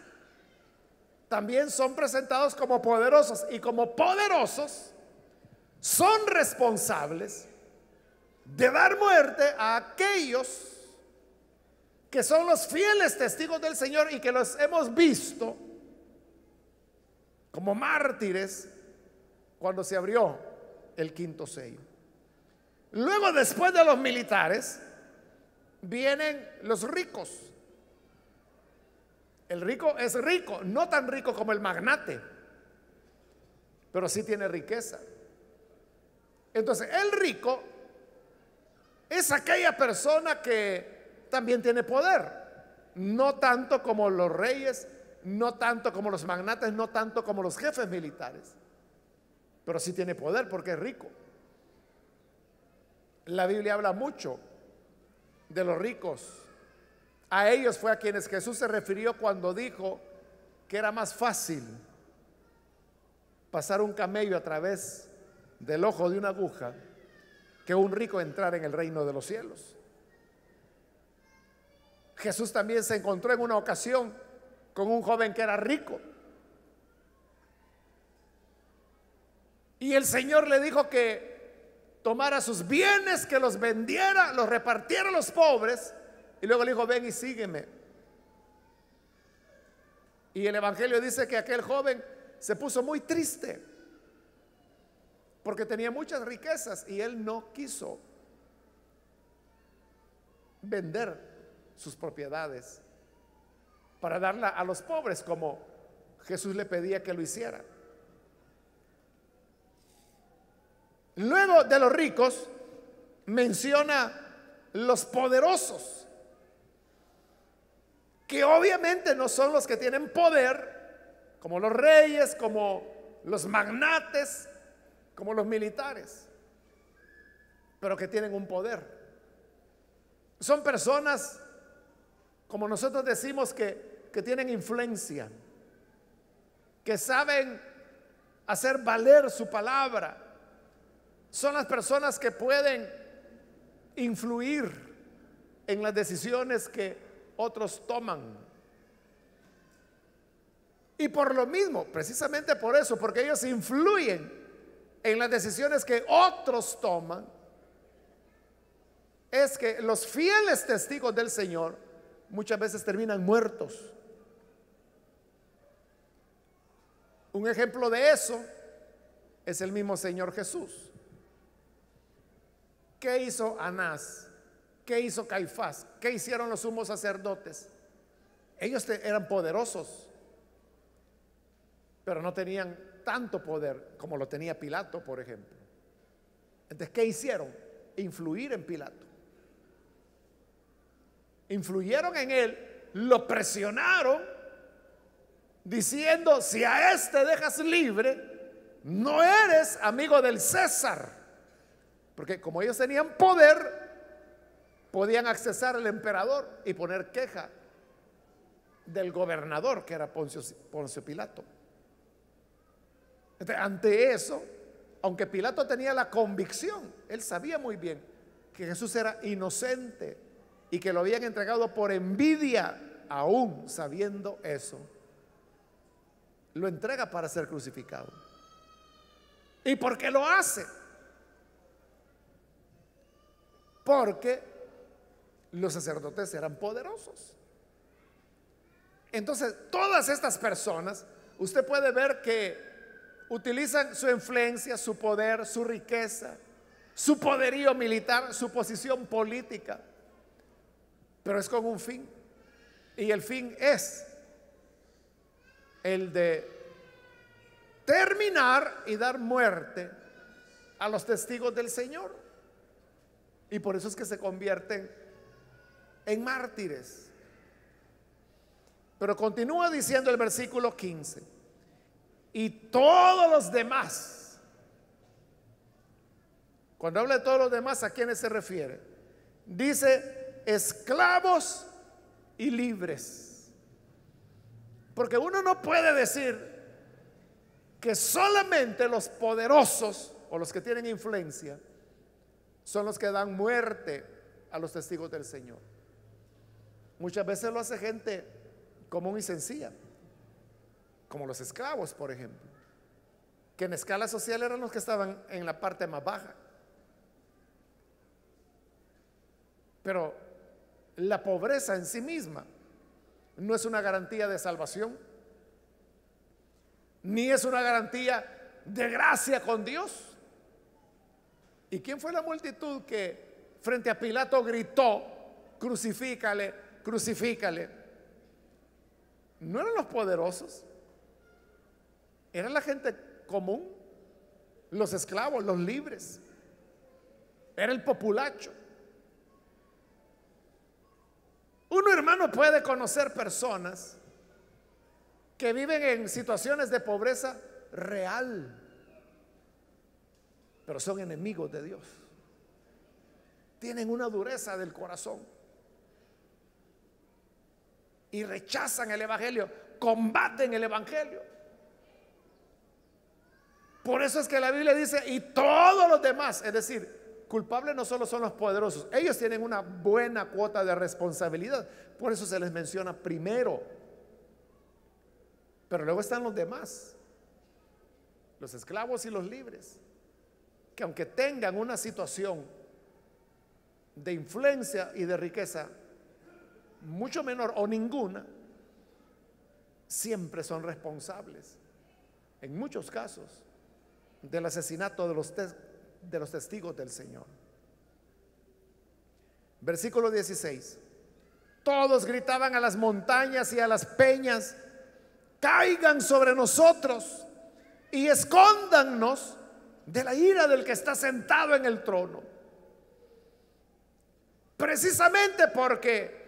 también son presentados como poderosos, y como poderosos son responsables de dar muerte a aquellos que son los fieles testigos del Señor y que los hemos visto como mártires cuando se abrió el quinto sello. Luego, después de los militares, vienen los ricos. El rico es rico, no tan rico como el magnate, pero sí tiene riqueza. Entonces, el rico es aquella persona que también tiene poder, no tanto como los reyes, no tanto como los magnates, no tanto como los jefes militares, pero sí tiene poder porque es rico. La Biblia habla mucho de los ricos. A ellos fue a quienes Jesús se refirió cuando dijo que era más fácil pasar un camello a través del ojo de una aguja que un rico entrar en el reino de los cielos. Jesús también se encontró en una ocasión con un joven que era rico, y el Señor le dijo que tomara sus bienes, que los vendiera, los repartiera a los pobres, y luego le dijo: ven y sígueme. Y el evangelio dice que aquel joven se puso muy triste porque tenía muchas riquezas y él no quiso vender sus propiedades para darla a los pobres como Jesús le pedía que lo hiciera. Luego de los ricos menciona los poderosos, que obviamente no son los que tienen poder, como los reyes, como los magnates, como los militares, pero que tienen un poder. Son personas, como nosotros decimos, que tienen influencia, que saben hacer valer su palabra. Son las personas que pueden influir en las decisiones que otros toman. Y por lo mismo, precisamente por eso, porque ellos influyen en las decisiones que otros toman, es que los fieles testigos del Señor muchas veces terminan muertos. Un ejemplo de eso es el mismo Señor Jesús. ¿Qué hizo Anás? ¿Qué hizo Caifás? ¿Qué hicieron los sumos sacerdotes? Ellos eran poderosos, pero no tenían tanto poder como lo tenía Pilato, por ejemplo. Entonces, ¿qué hicieron? Influir en Pilato. Influyeron en él, lo presionaron, diciendo: si a este dejas libre, no eres amigo del César. Porque como ellos tenían poder, podían accesar al emperador y poner queja del gobernador, que era Poncio Pilato. Entonces, ante eso, aunque Pilato tenía la convicción, él sabía muy bien que Jesús era inocente y que lo habían entregado por envidia. Aún sabiendo eso, lo entrega para ser crucificado. ¿Y por qué lo hace? Porque los sacerdotes eran poderosos. Entonces, todas estas personas, usted puede ver que utilizan su influencia, su poder, su riqueza, su poderío militar, su posición política, pero es con un fin. Y el fin es el de terminar y dar muerte a los testigos del Señor. Y por eso es que se convierten en mártires. Pero continúa diciendo el versículo 15: y todos los demás Cuando habla de todos los demás, ¿a quiénes se refiere? Dice esclavos y libres. Porque uno no puede decir que solamente los poderosos o los que tienen influencia son los que dan muerte a los testigos del Señor. Muchas veces lo hace gente común y sencilla, como los esclavos, por ejemplo, que en escala social eran los que estaban en la parte más baja. Pero la pobreza en sí misma no es una garantía de salvación, ni es una garantía de gracia con Dios. ¿Y quién fue la multitud que frente a Pilato gritó: crucifícale, crucifícale? No eran los poderosos, eran la gente común, los esclavos, los libres, era el populacho. Uno, hermano, puede conocer personas que viven en situaciones de pobreza real, pero son enemigos de Dios. Tienen una dureza del corazón y rechazan el evangelio, combaten el evangelio. Por eso es que la Biblia dice: y todos los demás, es decir, culpables no solo son los poderosos, ellos tienen una buena cuota de responsabilidad, por eso se les menciona primero. Pero luego están los demás, los esclavos y los libres, que aunque tengan una situación de influencia y de riqueza mucho menor o ninguna, siempre son responsables, en muchos casos, del asesinato de los testigos del Señor. Versículo 16: todos gritaban a las montañas y a las peñas: caigan sobre nosotros y escóndannos de la ira del que está sentado en el trono. Precisamente porque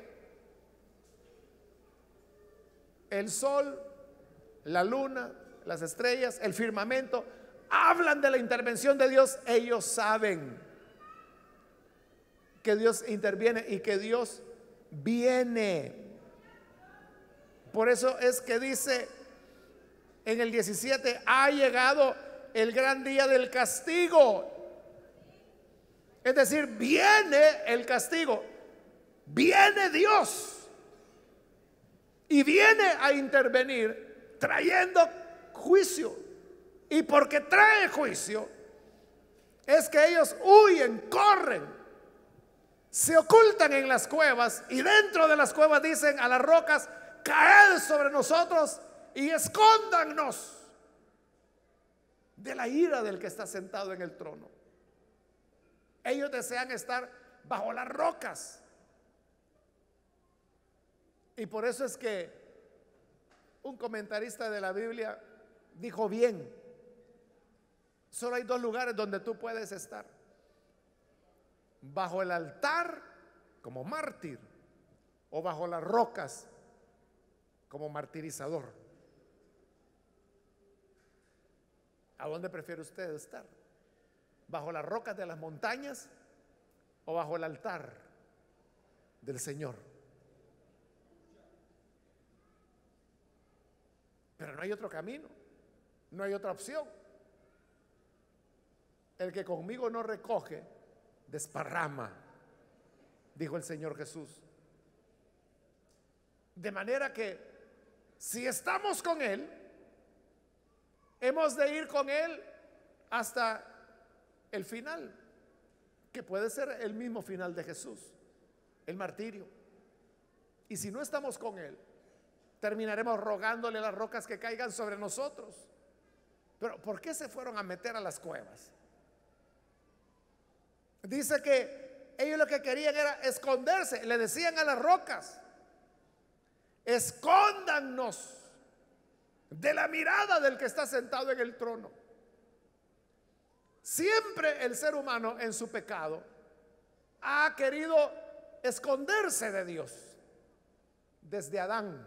el sol, la luna, las estrellas, el firmamento hablan de la intervención de Dios. Ellos saben que Dios interviene y que Dios viene. Por eso es que dice en el 17: ha llegado el gran día del castigo. Es decir, viene el castigo, viene Dios y viene a intervenir trayendo juicio. Y porque trae juicio es que ellos huyen, corren, se ocultan en las cuevas, y dentro de las cuevas dicen a las rocas: caed sobre nosotros y escóndannos de la ira del que está sentado en el trono. Ellos desean estar bajo las rocas. Y por eso es que un comentarista de la Biblia dijo bien: solo hay dos lugares donde tú puedes estar: bajo el altar como mártir, o bajo las rocas como martirizador. ¿A dónde prefiere usted estar? ¿Bajo las rocas de las montañas o bajo el altar del Señor? Pero no hay otro camino, no hay otra opción. El que conmigo no recoge, desparrama, dijo el Señor Jesús. De manera que si estamos con Él, hemos de ir con Él hasta el final, que puede ser el mismo final de Jesús, el martirio. Y si no estamos con Él, terminaremos rogándole a las rocas que caigan sobre nosotros. Pero ¿por qué se fueron a meter a las cuevas? Dice que ellos lo que querían era esconderse. Le decían a las rocas: escóndannos de la mirada del que está sentado en el trono. Siempre el ser humano en su pecado ha querido esconderse de Dios. Desde Adán,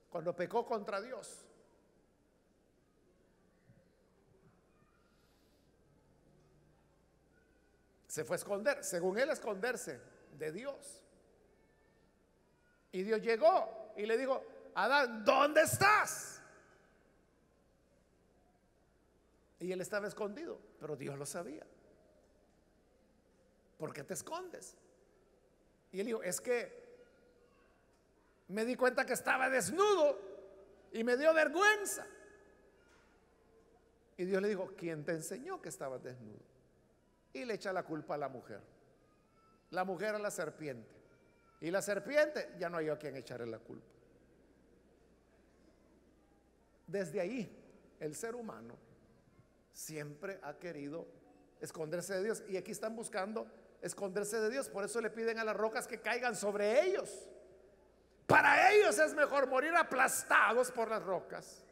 cuando pecó contra Dios. Se fue a esconder, según él esconderse de Dios. Y Dios llegó y le dijo: Adán, ¿dónde estás? Y él estaba escondido, pero Dios lo sabía. ¿Por qué te escondes? Y él dijo: es que me di cuenta que estaba desnudo y me dio vergüenza. Y Dios le dijo: ¿quién te enseñó que estabas desnudo? Y le echa la culpa a la mujer. La mujer a la serpiente. Y la serpiente ya no hay a quien echarle la culpa. Desde ahí el ser humano siempre ha querido esconderse de Dios. Y aquí están buscando esconderse de Dios. Por eso le piden a las rocas que caigan sobre ellos. Para ellos es mejor morir aplastados por las rocas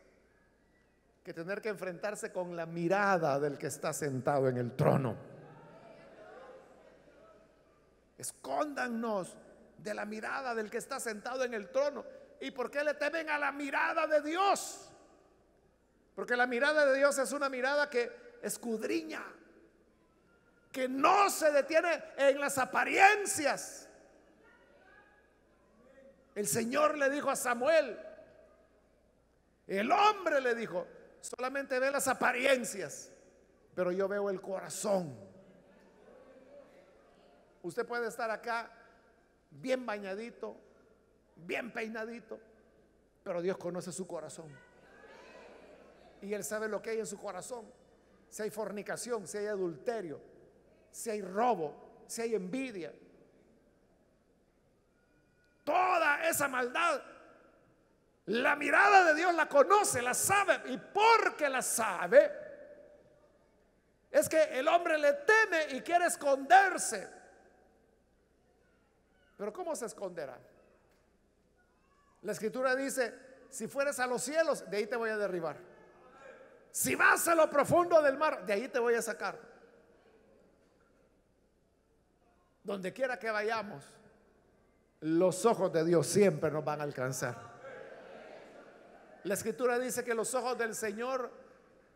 que tener que enfrentarse con la mirada del que está sentado en el trono. Escóndanos de la mirada del que está sentado en el trono. ¿Y por qué le temen a la mirada de Dios? Porque la mirada de Dios es una mirada que escudriña, que no se detiene en las apariencias. El Señor le dijo a Samuel, el hombre le dijo: solamente ve las apariencias, pero yo veo el corazón. Usted puede estar acá bien bañadito, bien peinadito, pero Dios conoce su corazón. Y Él sabe lo que hay en su corazón. Si hay fornicación, si hay adulterio, si hay robo, si hay envidia, toda esa maldad, la mirada de Dios la conoce, la sabe. Y porque la sabe, es que el hombre le teme y quiere esconderse. Pero ¿cómo se esconderá? La Escritura dice: si fueres a los cielos, de ahí te voy a derribar. Si vas a lo profundo del mar, de ahí te voy a sacar. Donde quiera que vayamos, los ojos de Dios siempre nos van a alcanzar. La Escritura dice que los ojos del Señor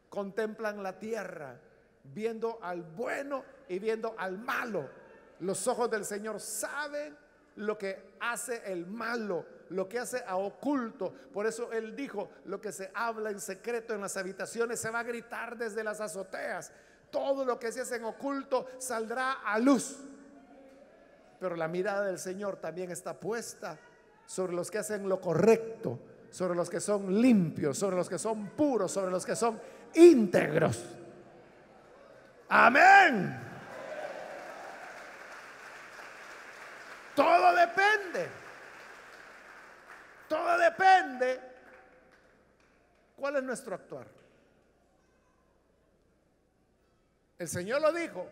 contemplan la tierra, viendo al bueno y viendo al malo. Los ojos del Señor saben lo que hace el malo, lo que hace a oculto. Por eso Él dijo: lo que se habla en secreto en las habitaciones se va a gritar desde las azoteas. Todo lo que se hace en oculto saldrá a luz. Pero la mirada del Señor también está puesta sobre los que hacen lo correcto, sobre los que son limpios, sobre los que son puros, sobre los que son íntegros. Amén. Todo depende. Todo depende. ¿Cuál es nuestro actuar? El Señor lo dijo: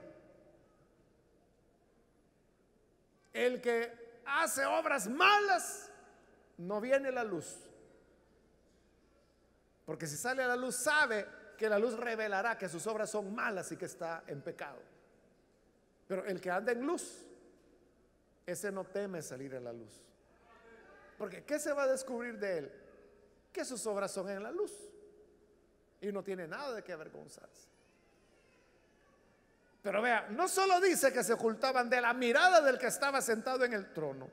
el que hace obras malas no viene a la luz, porque si sale a la luz sabe que la luz revelará que sus obras son malas y que está en pecado. Pero el que anda en luz, ese no teme salir a la luz. Porque ¿qué se va a descubrir de él? Que sus obras son en la luz y no tiene nada de qué avergonzarse. Pero vea, no solo dice que se ocultaban de la mirada del que estaba sentado en el trono,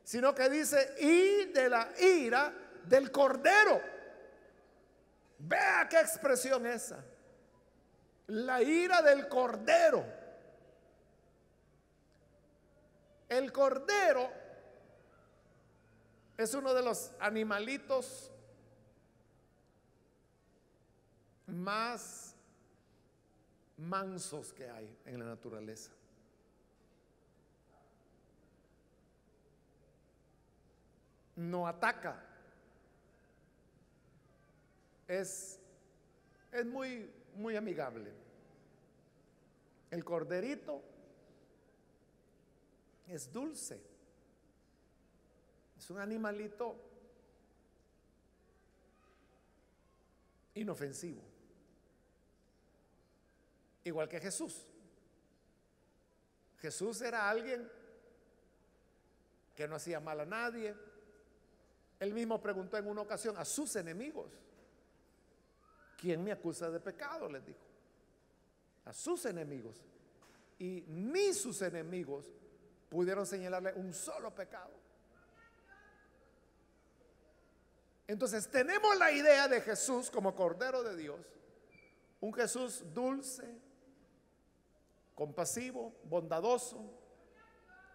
sino que dice: y de la ira del Cordero. Vea qué expresión esa. La ira del Cordero. El cordero es uno de los animalitos más mansos que hay en la naturaleza. No ataca. Es muy amigable. El corderito es dulce. Es un animalito inofensivo. Igual que Jesús. Jesús era alguien que no hacía mal a nadie. Él mismo preguntó en una ocasión a sus enemigos: ¿quién me acusa de pecado?, les dijo. A sus enemigos. y ni sus enemigos pudieron señalarle un solo pecado. Entonces tenemos la idea de Jesús como Cordero de Dios, un Jesús dulce, compasivo, bondadoso,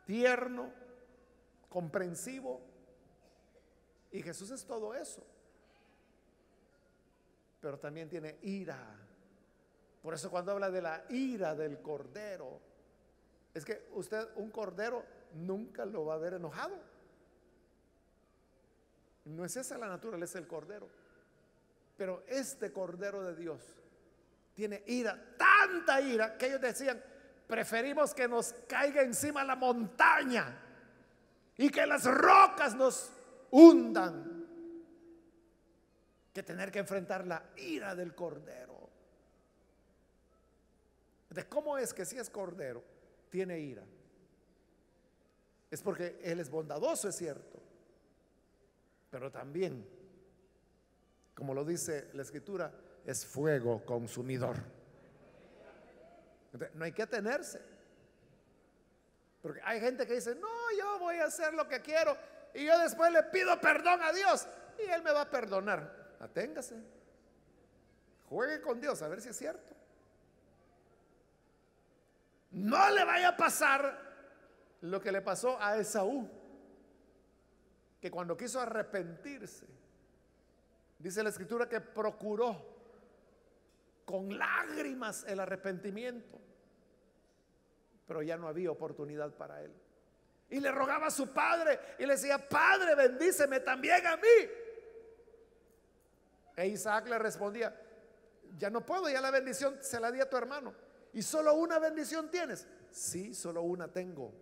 tierno, comprensivo. Y Jesús es todo eso, pero también tiene ira. Por eso cuando habla de la ira del Cordero, es que usted un cordero nunca lo va a ver enojado. No es esa la naturaleza del Cordero. Pero este Cordero de Dios tiene ira, tanta ira, que ellos decían: preferimos que nos caiga encima la montaña y que las rocas nos hundan, que tener que enfrentar la ira del Cordero. ¿De cómo es que si es Cordero tiene ira? Es porque Él es bondadoso, es cierto, pero también, como lo dice la Escritura, es fuego consumidor. Entonces, no hay que atenerse, porque hay gente que dice: no, yo voy a hacer lo que quiero y yo después le pido perdón a Dios y Él me va a perdonar. Aténgase, juegue con Dios a ver si es cierto. No le vaya a pasar lo que le pasó a Esaú, que cuando quiso arrepentirse, dice la Escritura que procuró con lágrimas el arrepentimiento, pero ya no había oportunidad para él. Y le rogaba a su padre y le decía: Padre, bendíceme también a mí. E Isaac le respondía: ya no puedo, ya la bendición se la di a tu hermano. ¿Y solo una bendición tienes? Sí, solo una tengo.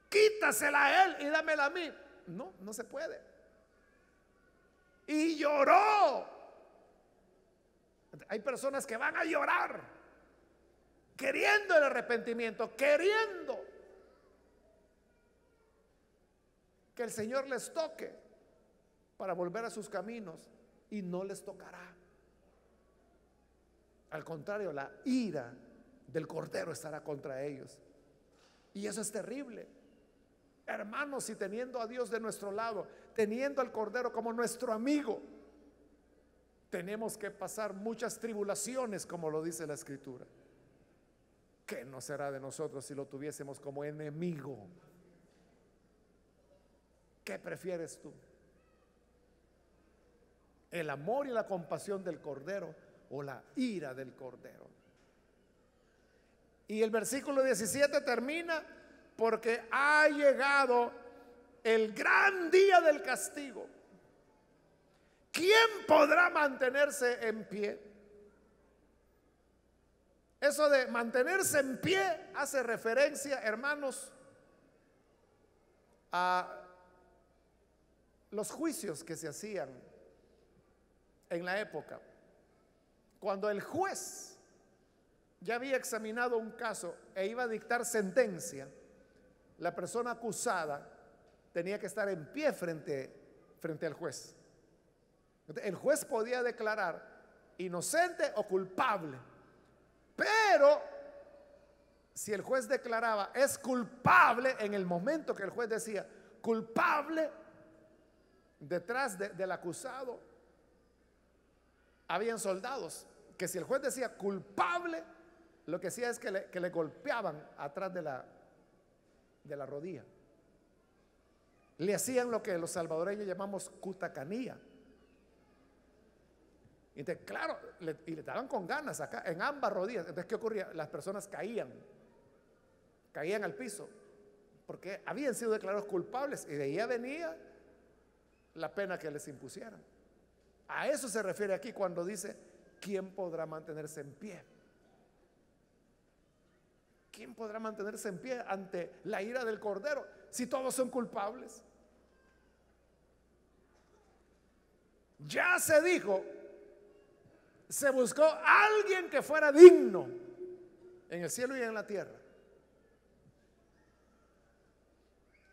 Quítasela a él y dámela a mí. No, no se puede. Y lloró. Hay personas que van a llorar queriendo el arrepentimiento, queriendo que el Señor les toque para volver a sus caminos, y no les tocará. Al contrario, la ira del Cordero estará contra ellos. Y eso es terrible. Hermanos, si teniendo a Dios de nuestro lado, teniendo al Cordero como nuestro amigo, tenemos que pasar muchas tribulaciones, como lo dice la Escritura, ¿qué no será de nosotros si lo tuviésemos como enemigo? ¿Qué prefieres tú? ¿El amor y la compasión del Cordero o la ira del Cordero? Y el versículo 17 termina: porque ha llegado el gran día del castigo. ¿Quién podrá mantenerse en pie? Eso de mantenerse en pie hace referencia, hermanos, a los juicios que se hacían en la época. Cuando el juez ya había examinado un caso e iba a dictar sentencia, la persona acusada tenía que estar en pie frente al juez. El juez podía declarar inocente o culpable, pero si el juez declaraba es culpable, en el momento que el juez decía culpable, detrás del acusado habían soldados que, si el juez decía culpable, lo que hacía es que le golpeaban atrás de la rodilla. Le hacían lo que los salvadoreños llamamos cutacanía. Entonces, claro, y le daban con ganas acá, en ambas rodillas. Entonces, ¿qué ocurría? Las personas caían al piso, porque habían sido declarados culpables, y de ahí venía la pena que les impusieran. A eso se refiere aquí cuando dice: ¿quién podrá mantenerse en pie? ¿Quién podrá mantenerse en pie ante la ira del Cordero si todos son culpables? Ya se dijo, se buscó alguien que fuera digno en el cielo y en la tierra,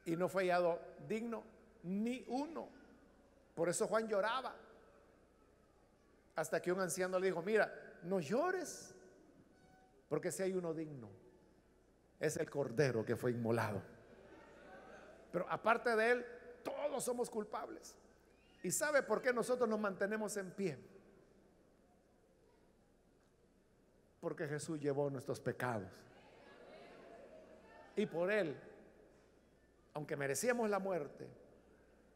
y no fue hallado digno ni uno. Por eso Juan lloraba, hasta que un anciano le dijo: mira, no llores, Porque si hay uno digno, es el Cordero que fue inmolado. Pero aparte de él, todos somos culpables. ¿Y sabe por qué nosotros nos mantenemos en pie? Porque Jesús llevó nuestros pecados. Y por él, aunque merecíamos la muerte,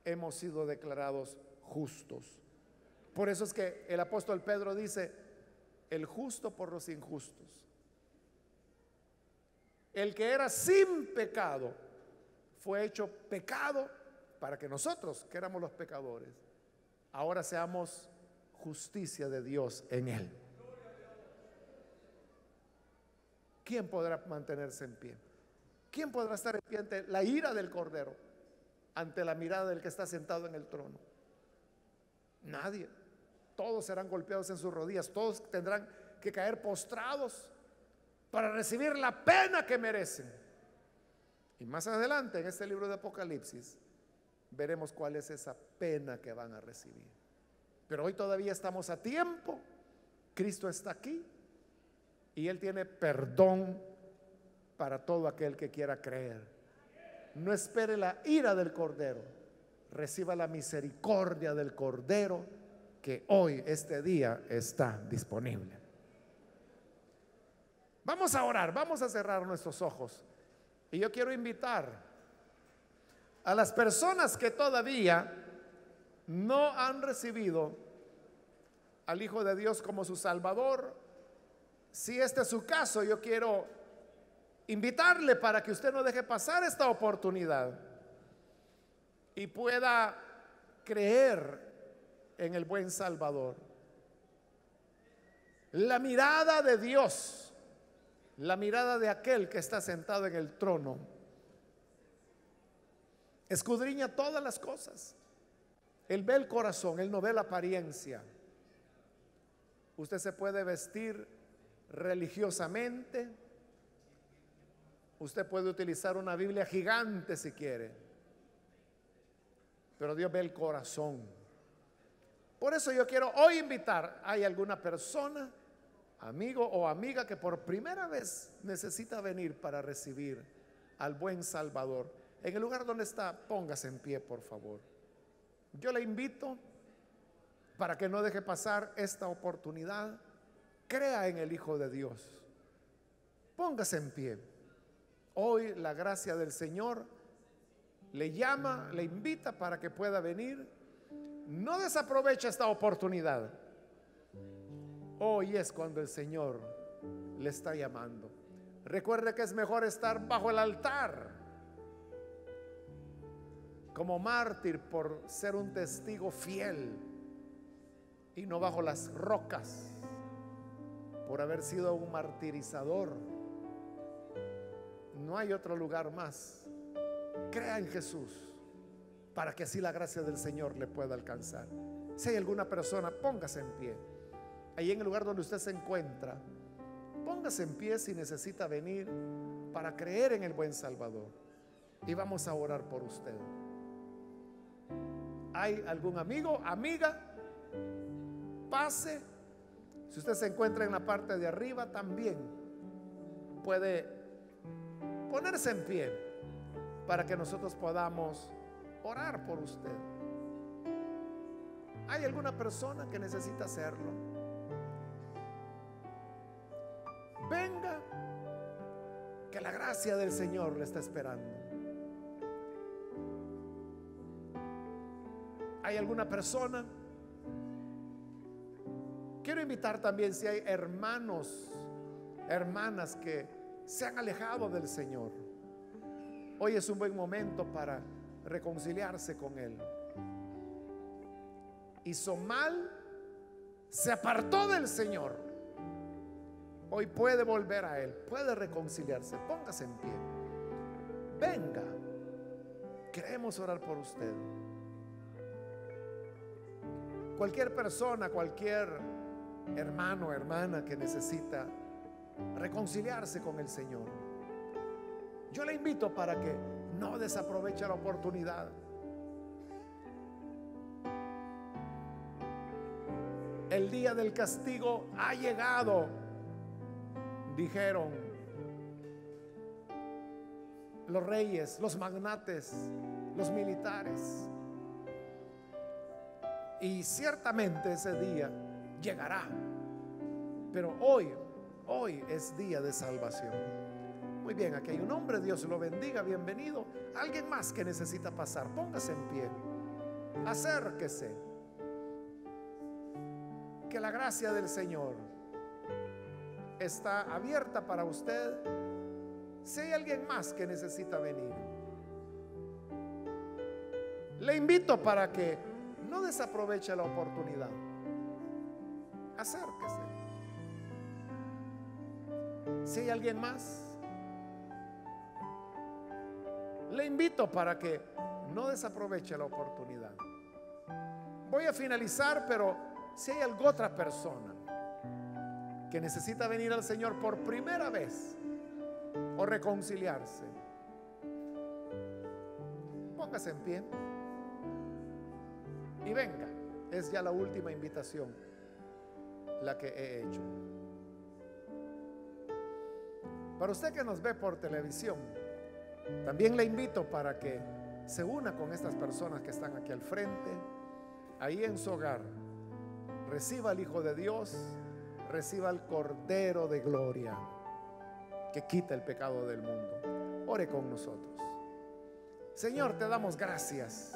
hemos sido declarados justos. Por eso es que el apóstol Pedro dice: el justo por los injustos. El que era sin pecado fue hecho pecado para que nosotros, que éramos los pecadores, ahora seamos justicia de Dios en él. ¿Quién podrá mantenerse en pie? ¿Quién podrá estar en pie ante la ira del Cordero, ante la mirada del que está sentado en el trono? Nadie. Todos serán golpeados en sus rodillas, todos tendrán que caer postrados para recibir la pena que merecen. Y más adelante en este libro de Apocalipsis veremos cuál es esa pena que van a recibir. Pero hoy todavía estamos a tiempo. Cristo está aquí y Él tiene perdón para todo aquel que quiera creer. No espere la ira del Cordero, reciba la misericordia del Cordero, que hoy, este día, está disponible. Vamos a orar, vamos a cerrar nuestros ojos. Y yo quiero invitar a las personas que todavía no han recibido al Hijo de Dios como su Salvador. Si este es su caso, yo quiero invitarle para que usted no deje pasar esta oportunidad y pueda creer en el buen Salvador. La mirada de Dios, la mirada de aquel que está sentado en el trono, escudriña todas las cosas. Él ve el corazón, Él no ve la apariencia. Usted se puede vestir religiosamente, usted puede utilizar una Biblia gigante si quiere, pero Dios ve el corazón. Por eso yo quiero hoy invitar: ¿hay alguna persona, amigo o amiga, que por primera vez necesita venir para recibir al buen Salvador? En el lugar donde está, póngase en pie, por favor. Yo le invito para que no deje pasar esta oportunidad. Crea en el Hijo de Dios. Póngase en pie. Hoy la gracia del Señor le llama, le invita para que pueda venir. No desaproveche esta oportunidad. Hoy es cuando el Señor le está llamando. Recuerde que es mejor estar bajo el altar como mártir por ser un testigo fiel, y no bajo las rocas por haber sido un martirizador. No hay otro lugar más. Crea en Jesús para que así la gracia del Señor le pueda alcanzar. Si hay alguna persona, póngase en pie. Ahí en el lugar donde usted se encuentra, póngase en pie si necesita venir para creer en el buen Salvador. Y vamos a orar por usted. ¿Hay algún amigo, amiga? Pase. Si usted se encuentra en la parte de arriba, también puede ponerse en pie para que nosotros podamos orar por usted. ¿Hay alguna persona que necesita hacerlo? Venga, que la gracia del Señor le está esperando. ¿Hay alguna persona? Quiero invitar también, si hay hermanos, hermanas que se han alejado del Señor, hoy es un buen momento para reconciliarse con Él. Hizo mal, se apartó del Señor. Hoy puede volver a Él, puede reconciliarse. Póngase en pie. Venga, queremos orar por usted. Cualquier persona, cualquier hermano o hermana que necesita reconciliarse con el Señor, yo le invito para que no desaproveche la oportunidad. El día del castigo ha llegado, dijeron los reyes, los magnates, los militares. Y ciertamente ese día llegará. Pero hoy es día de salvación. Muy bien, aquí hay un hombre, Dios lo bendiga, bienvenido. Alguien más que necesita pasar, póngase en pie, acérquese. Que la gracia del Señor está abierta para usted. Si hay alguien más que necesita venir, le invito para que no desaproveche la oportunidad. Acérquese. Si hay alguien más, le invito para que no desaproveche la oportunidad. Voy a finalizar, pero si hay alguna otra persona que necesita venir al Señor por primera vez o reconciliarse, póngase en pie y venga. Es ya la última invitación la que he hecho. Para usted que nos ve por televisión, también le invito para que se una con estas personas que están aquí al frente. Ahí en su hogar reciba al Hijo de Dios, reciba al Cordero de Gloria que quita el pecado del mundo. Ore con nosotros. Señor, te damos gracias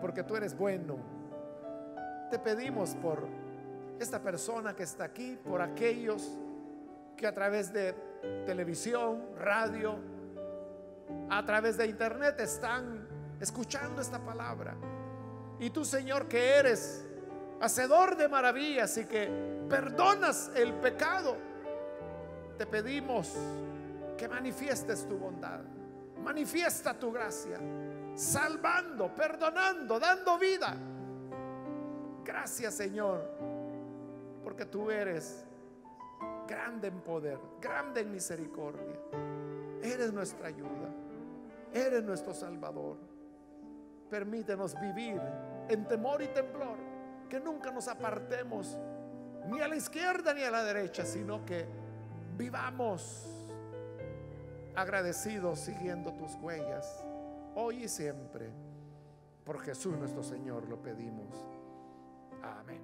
porque tú eres bueno. Te pedimos por esta persona que está aquí, por aquellos que a través de televisión, radio, a través de internet están escuchando esta palabra. Y tú, Señor, que eres hacedor de maravillas y que perdonas el pecado, te pedimos que manifiestes tu bondad, manifiesta tu gracia, salvando, perdonando, dando vida. Gracias, Señor, porque tú eres grande en poder, grande en misericordia. Eres nuestra ayuda, eres nuestro Salvador. Permítenos vivir en temor y temblor, que nunca nos apartemos ni a la izquierda ni a la derecha, sino que vivamos agradecidos siguiendo tus huellas, hoy y siempre. Por Jesús nuestro Señor lo pedimos. Amén.